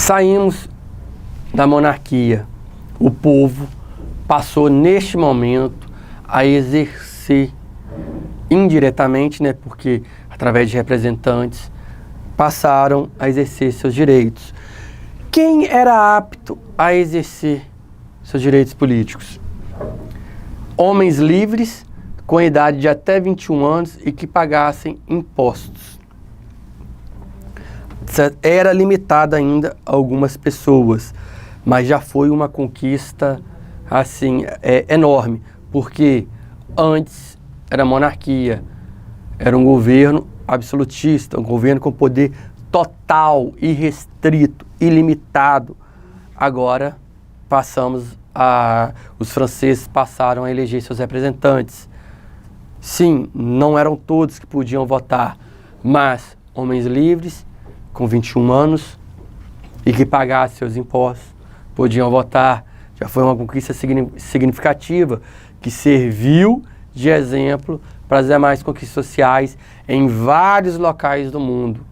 Saímos da monarquia. O povo passou neste momento a exercer indiretamente, né, porque através de representantes passaram a exercer seus direitos. Quem era apto a exercer seus direitos políticos? Homens livres com idade de até 21 anos e que pagassem impostos. Era limitada ainda a algumas pessoas, mas já foi uma conquista assim enorme, porque antes era monarquia, era um governo absolutista, um governo com poder total, irrestrito, ilimitado. Agora os franceses passaram a eleger seus representantes. Sim, não eram todos que podiam votar, mas homens livres com 21 anos e que pagassem seus impostos podiam votar. Já foi uma conquista significativa que serviu de exemplo para as demais conquistas sociais em vários locais do mundo.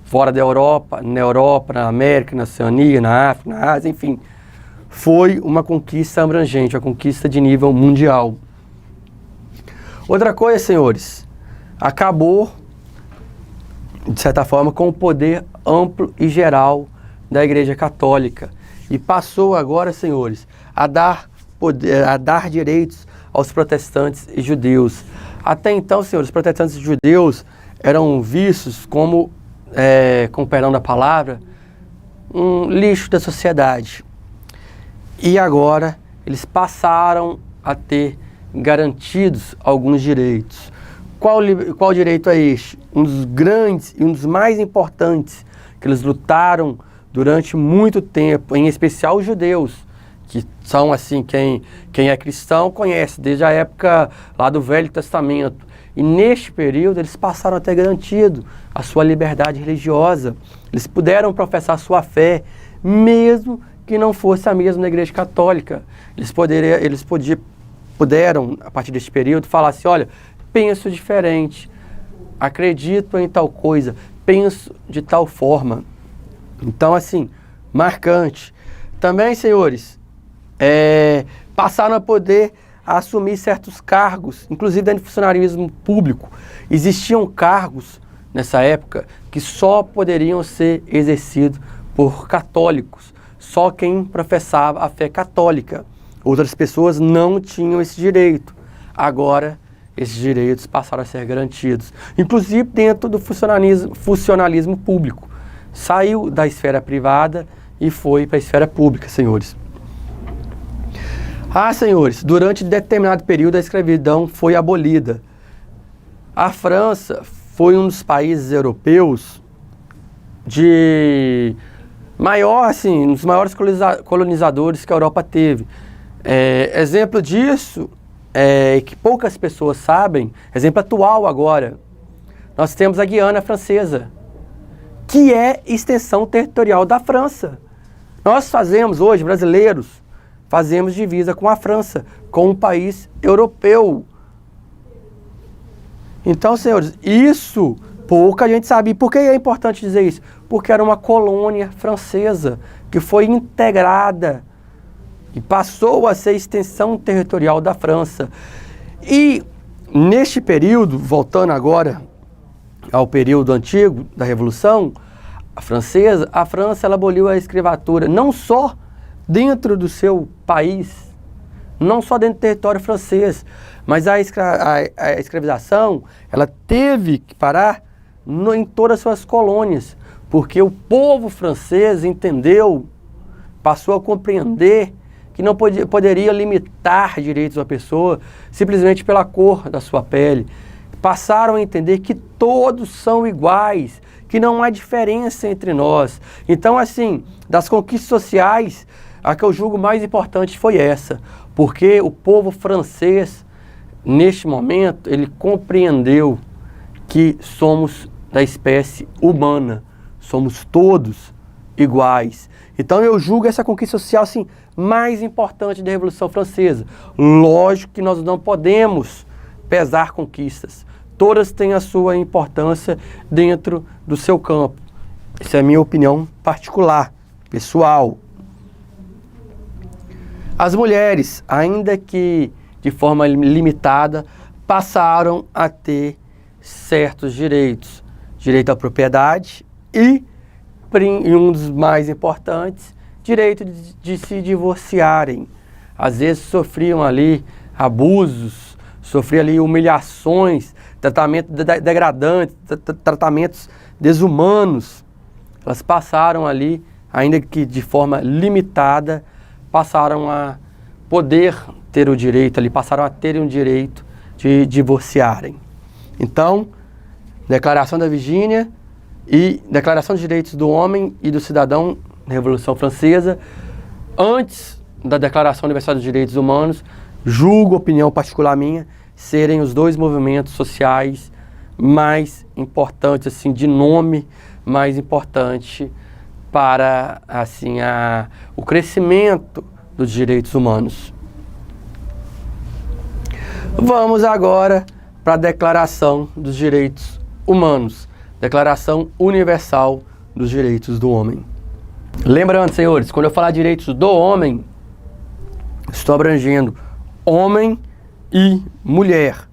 Fora da Europa, na América, na Oceania, na África, na Ásia, enfim. Foi uma conquista abrangente, uma conquista de nível mundial. Outra coisa, senhores, acabou, de certa forma, com o poder amplo e geral da Igreja Católica. E passou agora, senhores, a dar direitos aos protestantes e judeus. Até então, senhores, os protestantes e judeus eram vistos como, com perdão da palavra, um lixo da sociedade. E agora eles passaram a ter garantidos alguns direitos. Qual direito é este? Um dos grandes e um dos mais importantes que eles lutaram durante muito tempo, em especial os judeus, que são assim, quem é cristão conhece desde a época lá do Velho Testamento. E neste período eles passaram a ter garantido a sua liberdade religiosa. Eles puderam professar sua fé, mesmo que não fosse a mesma na Igreja Católica. Eles puderam, a partir deste período, falar assim, olha, penso diferente, acredito em tal coisa, penso de tal forma. Então, assim, marcante. Também, senhores, passaram a poder assumir certos cargos, inclusive dentro do funcionarismo público. Existiam cargos, nessa época, que só poderiam ser exercidos por católicos, só quem professava a fé católica. Outras pessoas não tinham esse direito. Agora, esses direitos passaram a ser garantidos, inclusive dentro do funcionalismo público. Saiu da esfera privada e foi para a esfera pública, senhores. Senhores, durante determinado período a escravidão foi abolida. A França foi um dos países europeus um dos maiores colonizadores que a Europa teve. Exemplo disso que poucas pessoas sabem, exemplo atual agora, nós temos a Guiana Francesa, que é extensão territorial da França. Nós hoje, brasileiros, fazemos divisa com a França, com um país europeu. Então, senhores, isso pouca gente sabe. E por que é importante dizer isso? Porque era uma colônia francesa que foi integrada e passou a ser extensão territorial da França. E neste período, voltando agora ao período antigo da Revolução Francesa, a França ela aboliu a escravatura não só dentro do seu país, não só dentro do território francês, mas a escravização ela teve que parar em todas as suas colônias, porque o povo francês entendeu, passou a compreender que não poderia limitar direitos da pessoa simplesmente pela cor da sua pele. Passaram a entender que todos são iguais, que não há diferença entre nós. Então, assim, das conquistas sociais, a que eu julgo mais importante foi essa, porque o povo francês, neste momento, ele compreendeu que somos da espécie humana, somos todos iguais. Então eu julgo essa conquista social assim, mais importante da Revolução Francesa. Lógico que nós não podemos pesar conquistas. Todas têm a sua importância dentro do seu campo. Isso é a minha opinião particular, pessoal. As mulheres, ainda que de forma limitada, passaram a ter certos direitos. Direito à propriedade e um dos mais importantes, direito de se divorciarem. Às vezes sofriam ali abusos, sofriam ali humilhações, tratamentos degradantes, tratamentos desumanos. Elas passaram ali, ainda que de forma limitada, passaram a poder ter o direito ali, passaram a terem o direito de divorciarem. Então, Declaração da Virgínia e Declaração dos Direitos do Homem e do Cidadão na Revolução Francesa, antes da Declaração Universal dos Direitos Humanos, julgo, opinião particular minha, serem os dois movimentos sociais mais importantes, assim, de nome mais importante para, assim, o crescimento dos direitos humanos. Vamos agora para a Declaração dos Direitos Humanos, Declaração Universal dos Direitos do Homem. Lembrando, senhores, quando eu falar direitos do homem, estou abrangendo homem e mulher,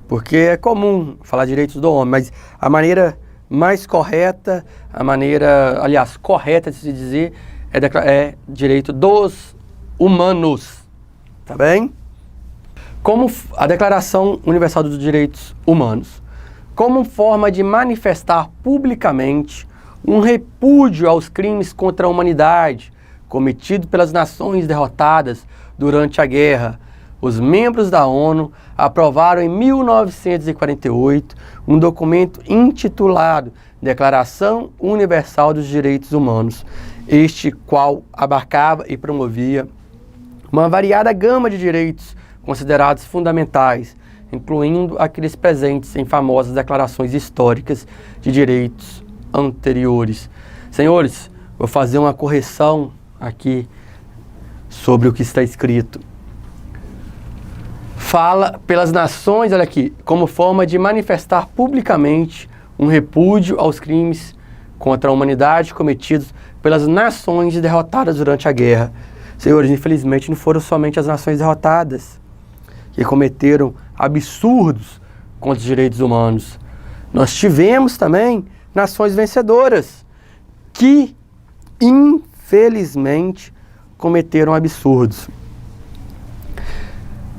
porque é comum falar direitos do homem, mas a maneira mais correta, correta de se dizer é direito dos humanos, tá bem? Como a Declaração Universal dos Direitos Humanos, como forma de manifestar publicamente um repúdio aos crimes contra a humanidade cometidos pelas nações derrotadas durante a guerra, os membros da ONU aprovaram em 1948 um documento intitulado Declaração Universal dos Direitos Humanos, este qual abarcava e promovia uma variada gama de direitos considerados fundamentais, incluindo aqueles presentes em famosas declarações históricas de direitos anteriores. Senhores, vou fazer uma correção aqui sobre o que está escrito. Fala pelas nações, olha aqui, como forma de manifestar publicamente um repúdio aos crimes contra a humanidade cometidos pelas nações derrotadas durante a guerra. Senhores, infelizmente não foram somente as nações derrotadas que cometeram absurdos contra os direitos humanos. Nós tivemos também nações vencedoras que, infelizmente, cometeram absurdos.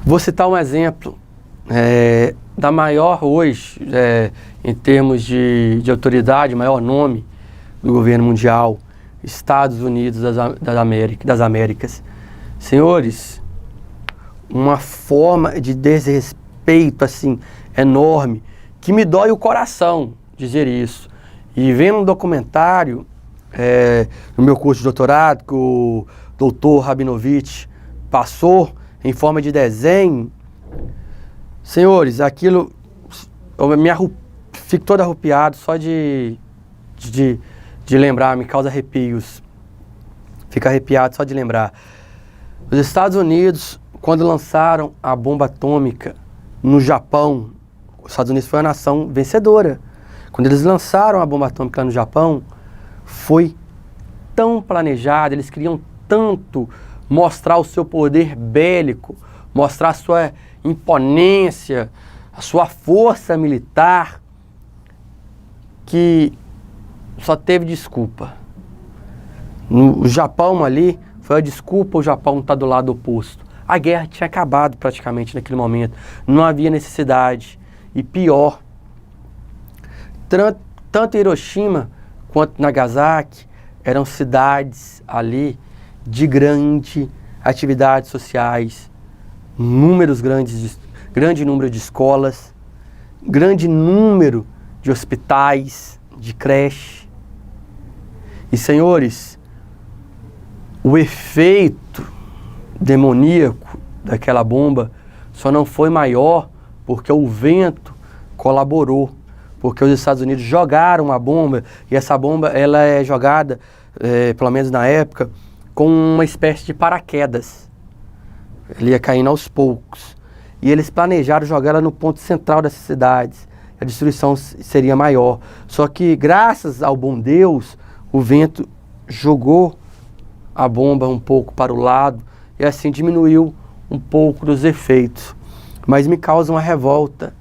Vou citar um exemplo da maior hoje, em termos de autoridade, maior nome do governo mundial, Estados Unidos das Américas. Senhores, uma forma de desrespeito assim enorme, que me dói o coração dizer isso. E vendo um documentário no meu curso de doutorado que o doutor Rabinovich passou em forma de desenho, senhores, aquilo fico todo arrepiado só de lembrar, me causa arrepios. Fico arrepiado só de lembrar. Os Estados Unidos, quando lançaram a bomba atômica no Japão, os Estados Unidos foi a nação vencedora. Quando eles lançaram a bomba atômica lá no Japão, foi tão planejado, eles queriam tanto mostrar o seu poder bélico, mostrar a sua imponência, a sua força militar, que só teve desculpa. No Japão ali, foi a desculpa o Japão estar do lado oposto. A guerra tinha acabado praticamente naquele momento, não havia necessidade. E pior, tanto Hiroshima quanto Nagasaki eram cidades ali de grande atividades sociais, grande número de escolas, grande número de hospitais, de creche. E, senhores, o efeito demoníaco daquela bomba só não foi maior porque o vento colaborou, porque os Estados Unidos jogaram a bomba, e essa bomba ela é jogada, pelo menos na época, com uma espécie de paraquedas. Ele ia caindo aos poucos. E eles planejaram jogar ela no ponto central dessas cidades. a destruição seria maior. Só que, graças ao bom Deus, o vento jogou a bomba um pouco para o lado e assim diminuiu um pouco dos efeitos. Mas me causa uma revolta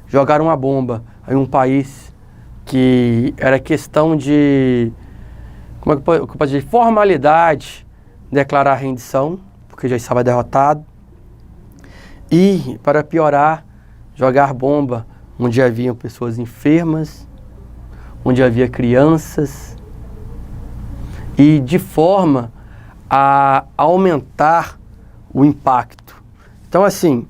jogar uma bomba em um país que era questão de, como é que eu posso dizer, formalidade, declarar rendição, porque já estava derrotado. E, para piorar, jogar bomba onde haviam pessoas enfermas, onde havia crianças, e de forma a aumentar o impacto. Então, assim,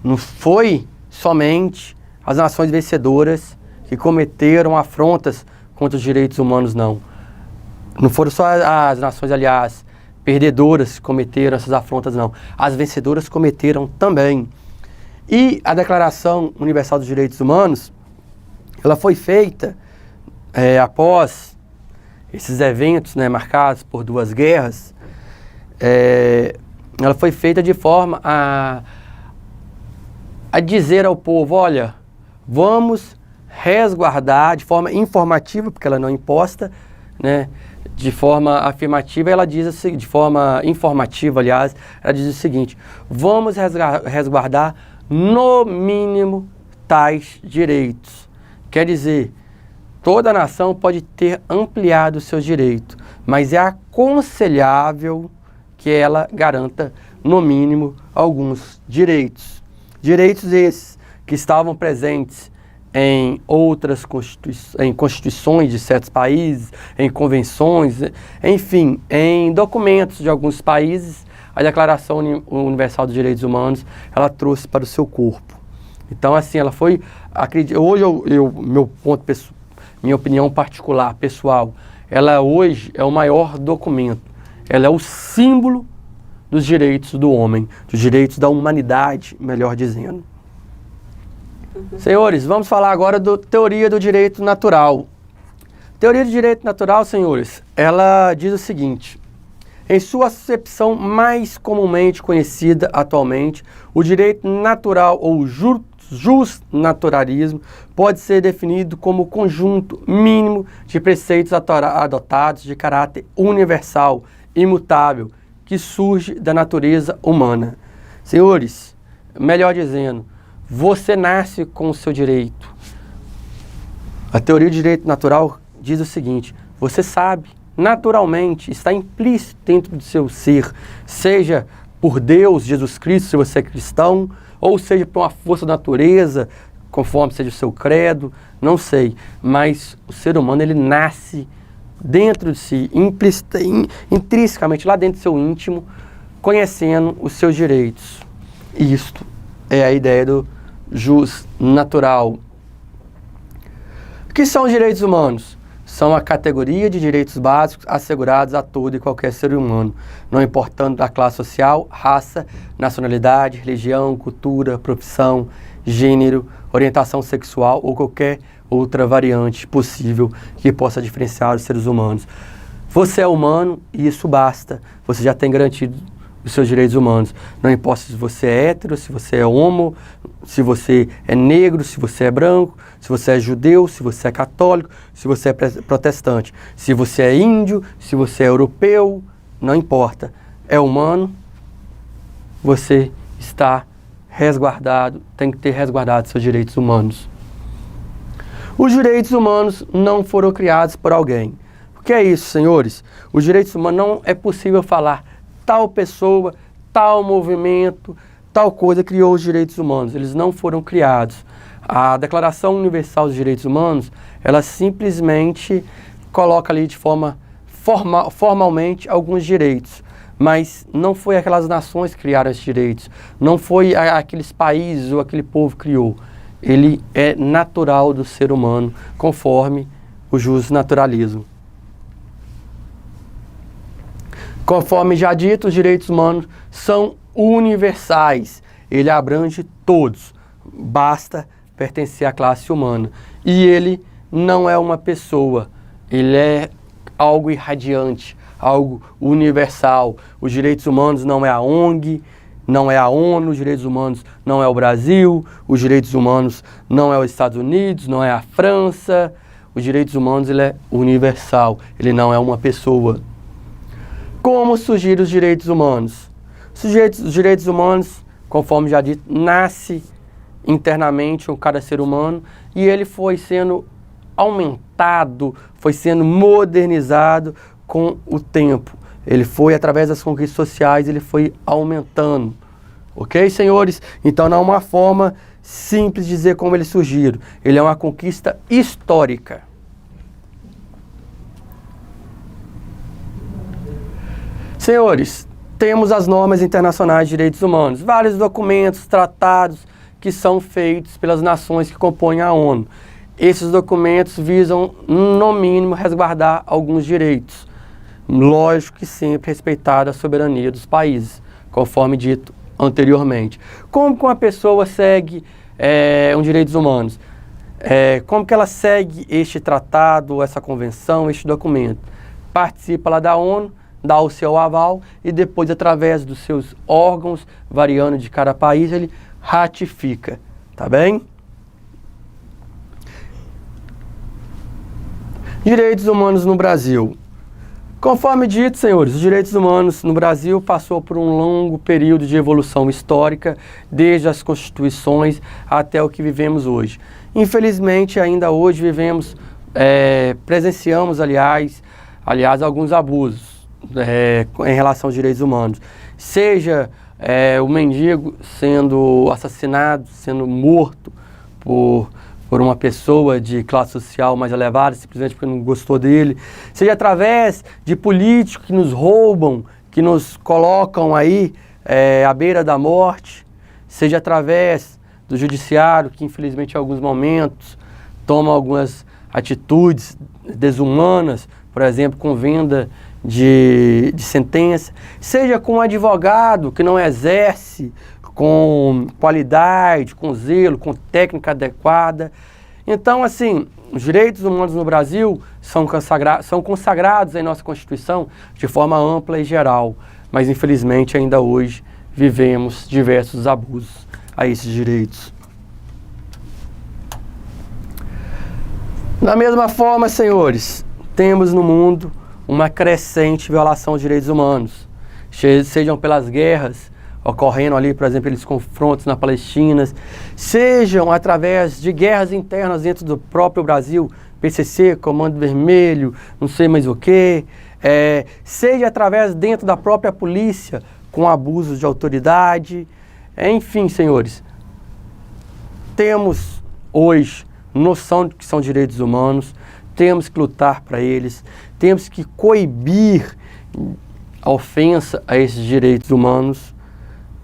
não foi somente as nações vencedoras que cometeram afrontas contra os direitos humanos, não. Não foram só as nações, aliás, perdedoras que cometeram essas afrontas, não. As vencedoras cometeram também. E a Declaração Universal dos Direitos Humanos, ela foi feita após esses eventos, né, marcados por 2 guerras. Ela foi feita de forma a dizer ao povo, olha, vamos resguardar de forma informativa, porque ela não é imposta, né, de forma afirmativa, ela diz assim, de forma informativa, aliás, ela diz o seguinte: vamos resguardar no mínimo tais direitos. Quer dizer, toda nação pode ter ampliado os seus direitos, mas é aconselhável que ela garanta, no mínimo, alguns direitos. Direitos esses que estavam presentes em outras constituições de certos países, em convenções, enfim, em documentos de alguns países, a Declaração Universal dos Direitos Humanos, ela trouxe para o seu corpo. Então, assim, ela foi, hoje meu ponto pessoal, minha opinião particular, pessoal, ela hoje é o maior documento, ela é o símbolo dos direitos do homem, dos direitos da humanidade, melhor dizendo. Senhores, vamos falar agora da teoria do direito natural. Teoria do direito natural, senhores, ela diz o seguinte: em sua acepção mais comumente conhecida atualmente, o direito natural ou justnaturalismo pode ser definido como o conjunto mínimo de preceitos adotados de caráter universal, imutável, que surge da natureza humana. Senhores, melhor dizendo, você nasce com o seu direito. A teoria do direito natural diz o seguinte: você sabe, naturalmente, está implícito dentro do seu ser, seja por Deus, Jesus Cristo, se você é cristão, ou seja por uma força da natureza, conforme seja o seu credo, não sei. Mas o ser humano, ele nasce dentro de si, intrinsecamente, lá dentro do seu íntimo, conhecendo os seus direitos. Isto é a ideia do jus natural. O que são os direitos humanos? São a categoria de direitos básicos assegurados a todo e qualquer ser humano, não importando a classe social, raça, nacionalidade, religião, cultura, profissão, gênero, orientação sexual ou qualquer outra variante possível que possa diferenciar os seres humanos. Você é humano e isso basta. Você já tem garantido os seus direitos humanos. Não importa se você é hétero, se você é homo, se você é negro, se você é branco, se você é judeu, se você é católico, se você é protestante, se você é índio, se você é europeu, não importa. É humano, você está resguardado, tem que ter resguardado seus direitos humanos. Os direitos humanos não foram criados por alguém. O que é isso, senhores? Os direitos humanos não é possível falar tal pessoa, tal movimento, tal coisa criou os direitos humanos. Eles não foram criados. A Declaração Universal dos Direitos Humanos, ela simplesmente coloca ali de forma formalmente alguns direitos. Mas não foi aquelas nações que criaram esses direitos. Não foi aqueles países ou aquele povo que criou. Ele é natural do ser humano, conforme o justnaturalismo. Conforme já dito, os direitos humanos são universais. Ele abrange todos. Basta pertencer à classe humana. E ele não é uma pessoa. Ele é algo irradiante, algo universal. Os direitos humanos não é a ONG, não é a ONU, os direitos humanos não é o Brasil, os direitos humanos não é os Estados Unidos, não é a França. Os direitos humanos ele é universal, ele não é uma pessoa. Como surgiram os direitos humanos? Os direitos humanos, conforme já dito, nasce internamente em cada ser humano e ele foi sendo aumentado, foi sendo modernizado com o tempo. Ele foi, através das conquistas sociais, ele foi aumentando. Ok, senhores? Então não é uma forma simples de dizer como eles surgiram. Ele é uma conquista histórica. Senhores, temos as normas internacionais de direitos humanos, vários documentos, tratados que são feitos pelas nações que compõem a ONU. Esses documentos visam, no mínimo, resguardar alguns direitos. Lógico que sempre respeitar a soberania dos países, conforme dito anteriormente. Como que uma pessoa segue os direitos humanos? Como que ela segue este tratado, essa convenção, este documento? Participa lá da ONU, dá o seu aval e depois, através dos seus órgãos, variando de cada país, ele ratifica, tá bem? Direitos humanos no Brasil. Conforme dito, senhores, os direitos humanos no Brasil passou por um longo período de evolução histórica, desde as constituições até o que vivemos hoje. Infelizmente, ainda hoje presenciamos, aliás, alguns abusos em relação aos direitos humanos. Seja o mendigo sendo assassinado, sendo morto por uma pessoa de classe social mais elevada, simplesmente porque não gostou dele, seja através de políticos que nos roubam, que nos colocam aí à beira da morte, seja através do judiciário, que infelizmente em alguns momentos toma algumas atitudes desumanas, por exemplo, com venda de sentença, seja com um advogado que não exerce com qualidade, com zelo, com técnica adequada. Então, assim, os direitos humanos no Brasil são consagrados em nossa Constituição de forma ampla e geral, mas infelizmente ainda hoje vivemos diversos abusos a esses direitos. Da mesma forma, senhores, temos no mundo uma crescente violação aos direitos humanos, sejam pelas guerras ocorrendo ali, por exemplo, aqueles confrontos na Palestina, sejam através de guerras internas dentro do próprio Brasil, PCC, Comando Vermelho, não sei mais o que, seja através dentro da própria polícia, com abusos de autoridade, enfim, senhores, temos hoje noção de que são direitos humanos, temos que lutar para eles, temos que coibir a ofensa a esses direitos humanos,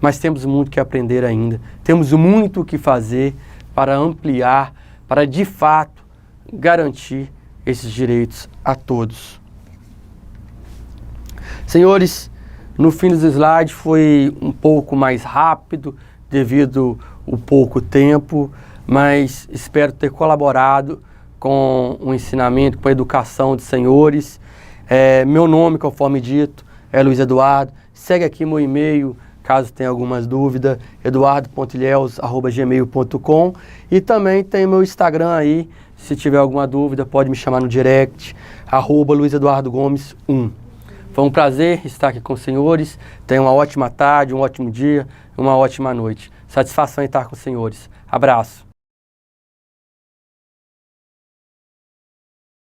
mas temos muito que aprender ainda, temos muito o que fazer para ampliar, para de fato garantir esses direitos a todos. Senhores, no fim dos slides foi um pouco mais rápido devido ao pouco tempo, mas espero ter colaborado com o ensinamento, com a educação dos senhores. Meu nome, conforme dito, é Luiz Eduardo. Segue aqui meu e-mail, caso tenha algumas dúvidas, eduardo.ilhéus@gmail.com, e também tem meu Instagram aí, se tiver alguma dúvida pode me chamar no direct, @luizeduardogomes1. Foi um prazer estar aqui com os senhores, tenham uma ótima tarde, um ótimo dia, uma ótima noite. Satisfação em estar com os senhores. Abraço.